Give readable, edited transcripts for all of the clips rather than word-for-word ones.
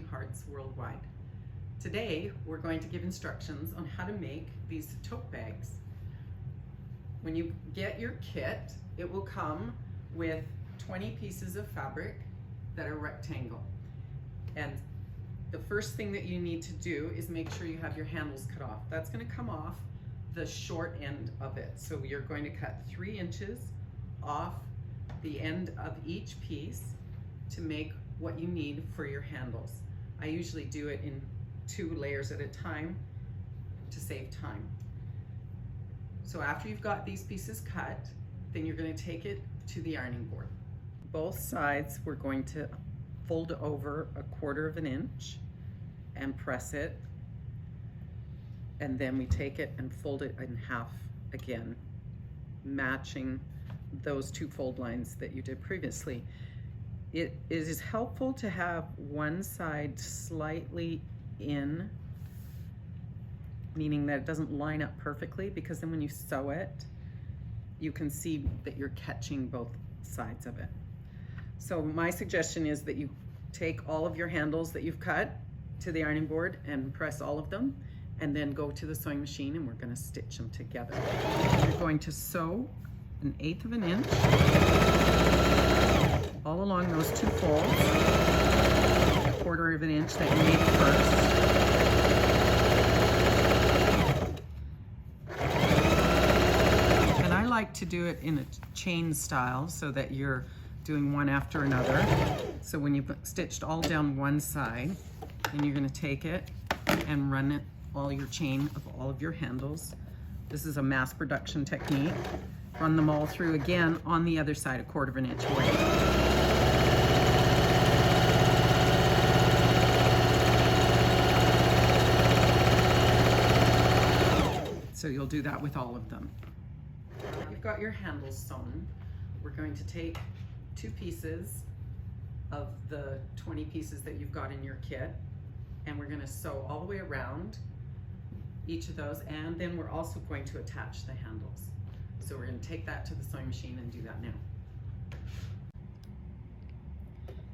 Stitching Hearts Worldwide. Today we're going to give instructions on how to make these tote bags. When you get your kit, it will come with 20 pieces of fabric that are rectangle. And the first thing that you need to do is make sure you have your handles cut off. That's going to come off the short end of it. So you're going to cut 3 inches off the end of each piece to make what you need for your handles. I usually do it in 2 layers at a time to save time. So after you've got these pieces cut, then you're going to take it to the ironing board. Both sides we're going to fold over 1/4 inch and press it, and then we take it and fold it in half again, matching those 2 fold lines that you did previously. It is helpful to have one side slightly in, meaning that it doesn't line up perfectly, because then when you sew it, you can see that you're catching both sides of it. So my suggestion is that you take all of your handles that you've cut to the ironing board and press all of them, and then go to the sewing machine and we're going to stitch them together. You're going to sew 1/8 inch all along those 2 folds, 1/4 inch that you made first. And I like to do it in a chain style so that you're doing one after another. So when you've stitched all down one side, then you're going to take it and run it all your chain of all of your handles. This is a mass production technique. Run them all through again on the other side 1/4 inch away. So you'll do that with all of them. You've got your handles sewn. We're going to take 2 pieces of the 20 pieces that you've got in your kit, and we're going to sew all the way around each of those, and then we're also going to attach the handles. So we're going to take that to the sewing machine and do that now.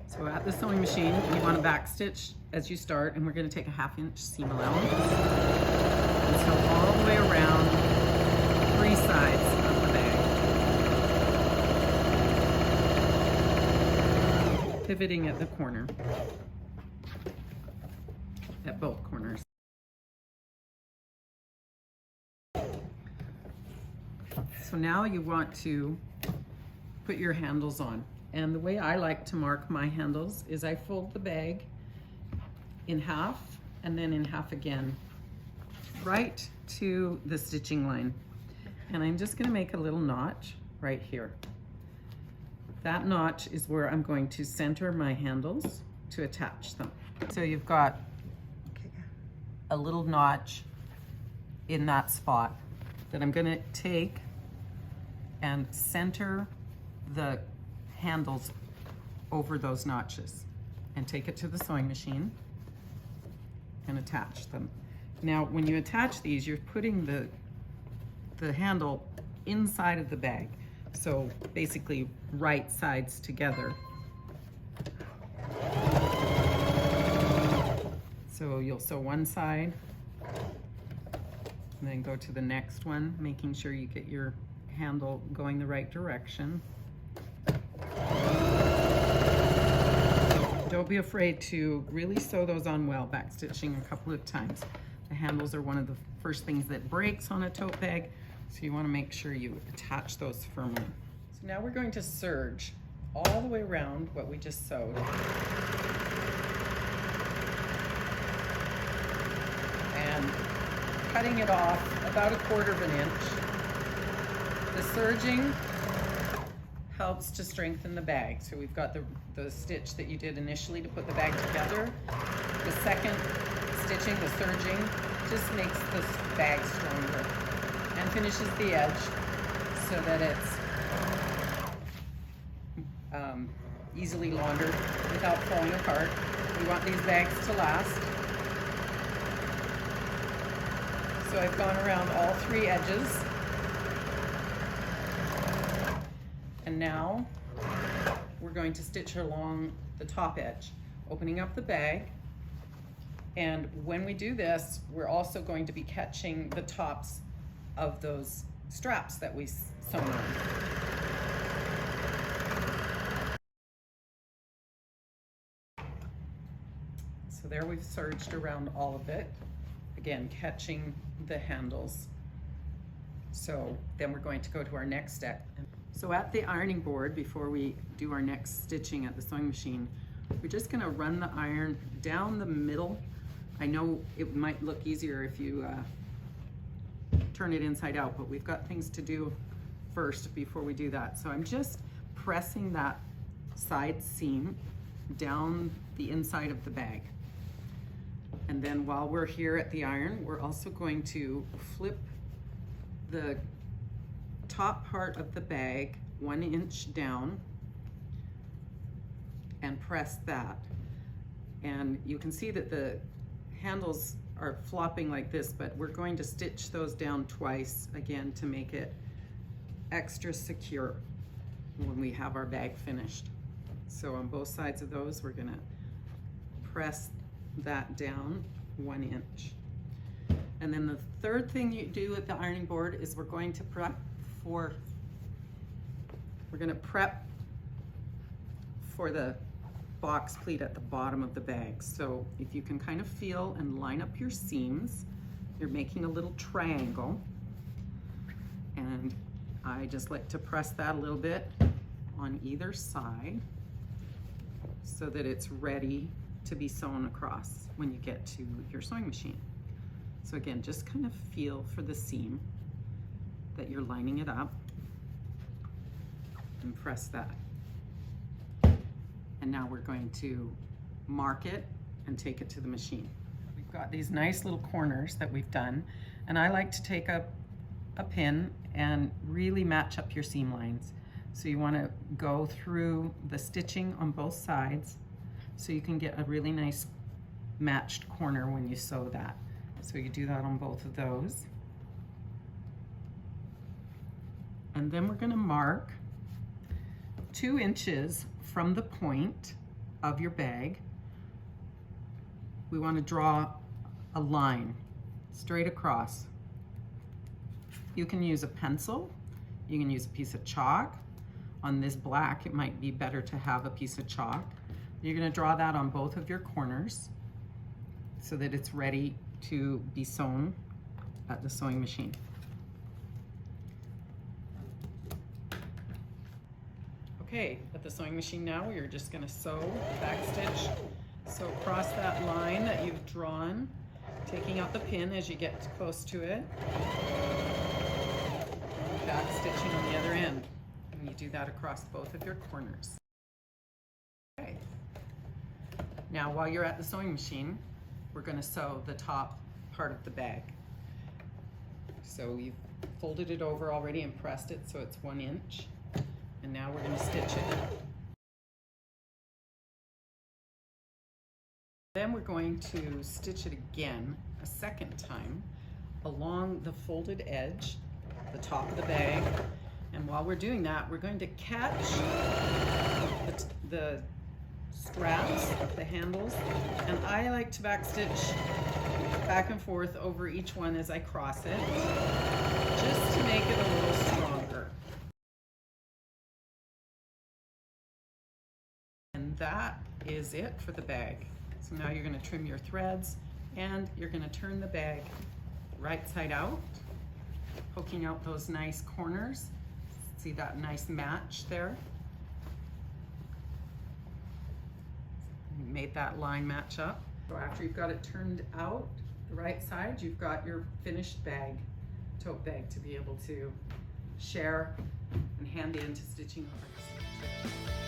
So at the sewing machine, you want to back stitch as you start, and we're going to take a 1/2 inch seam allowance and sew all the way around 3 sides of the bag, pivoting at the corner, at both corners. So now you want to put your handles on. And the way I like to mark my handles is I fold the bag in half and then in half again, right to the stitching line. And I'm just going to make a little notch right here. That notch is where I'm going to center my handles to attach them. So you've got a little notch in that spot that I'm going to take and center the handles over those notches and take it to the sewing machine and attach them. Now when you attach these, you're putting the handle inside of the bag, so basically right sides together. So you'll sew one side and then go to the next one, making sure you get your handle going the right direction. Don't be afraid to really sew those on well, back stitching a couple of times. The handles are one of the first things that breaks on a tote bag, so you want to make sure you attach those firmly. So now we're going to serge all the way around what we just sewed. And cutting it off about 1/4 inch. The serging helps to strengthen the bag. So we've got the stitch that you did initially to put the bag together. The second stitching, the serging, just makes this bag stronger and finishes the edge so that it's easily laundered without falling apart. We want these bags to last. So I've gone around all 3 edges. And now we're going to stitch along the top edge, opening up the bag And when we do this, we're also going to be catching the tops of those straps that we sewn on. So there we've serged around all of it. Again, catching the handles. So then we're going to go to our next step. So at the ironing board, before we do our next stitching at the sewing machine, we're just gonna run the iron down the middle. I know it might look easier if you turn it inside out, but we've got things to do first before we do that. So I'm just pressing that side seam down the inside of the bag. And then while we're here at the iron, we're also going to flip the top part of the bag 1 inch down and press that. And you can see that the handles are flopping like this, but we're going to stitch those down twice again to make it extra secure when we have our bag finished. So on both sides of those, we're gonna press that down 1 inch. And then the third thing you do at the ironing board is we're going to prep for the box pleat at the bottom of the bag. So if you can kind of feel and line up your seams, you're making a little triangle. And I just like to press that a little bit on either side so that it's ready to be sewn across when you get to your sewing machine. So again, just kind of feel for the seam that you're lining it up and press that. And now we're going to mark it and take it to the machine. We've got these nice little corners that we've done, and I like to take a pin and really match up your seam lines. So you want to go through the stitching on both sides so you can get a really nice matched corner when you sew that. So you do that on both of those. And then we're going to mark 2 inches from the point of your bag. We want to draw a line straight across. You can use a pencil, you can use a piece of chalk. On this black, it might be better to have a piece of chalk. You're going to draw that on both of your corners so that it's ready to be sewn at the sewing machine. Okay, at the sewing machine now, you're just going to sew, back stitch. So across that line that you've drawn, taking out the pin as you get close to it, back stitching on the other end. And you do that across both of your corners. Okay. Now while you're at the sewing machine, we're going to sew the top part of the bag. So we've folded it over already and pressed it so it's 1 inch. And now we're going to stitch it. Then we're going to stitch it again a second time along the folded edge, the top of the bag. And while we're doing that, we're going to catch the straps, the handles, and I like to backstitch back and forth over each one as I cross it, just to make it a little stronger. And that is it for the bag. So now you're going to trim your threads and you're going to turn the bag right side out, poking out those nice corners. See that nice match there? You made that line match up. So after you've got it turned out the right side, you've got your finished bag, tote bag, to be able to share and hand in to stitching artists.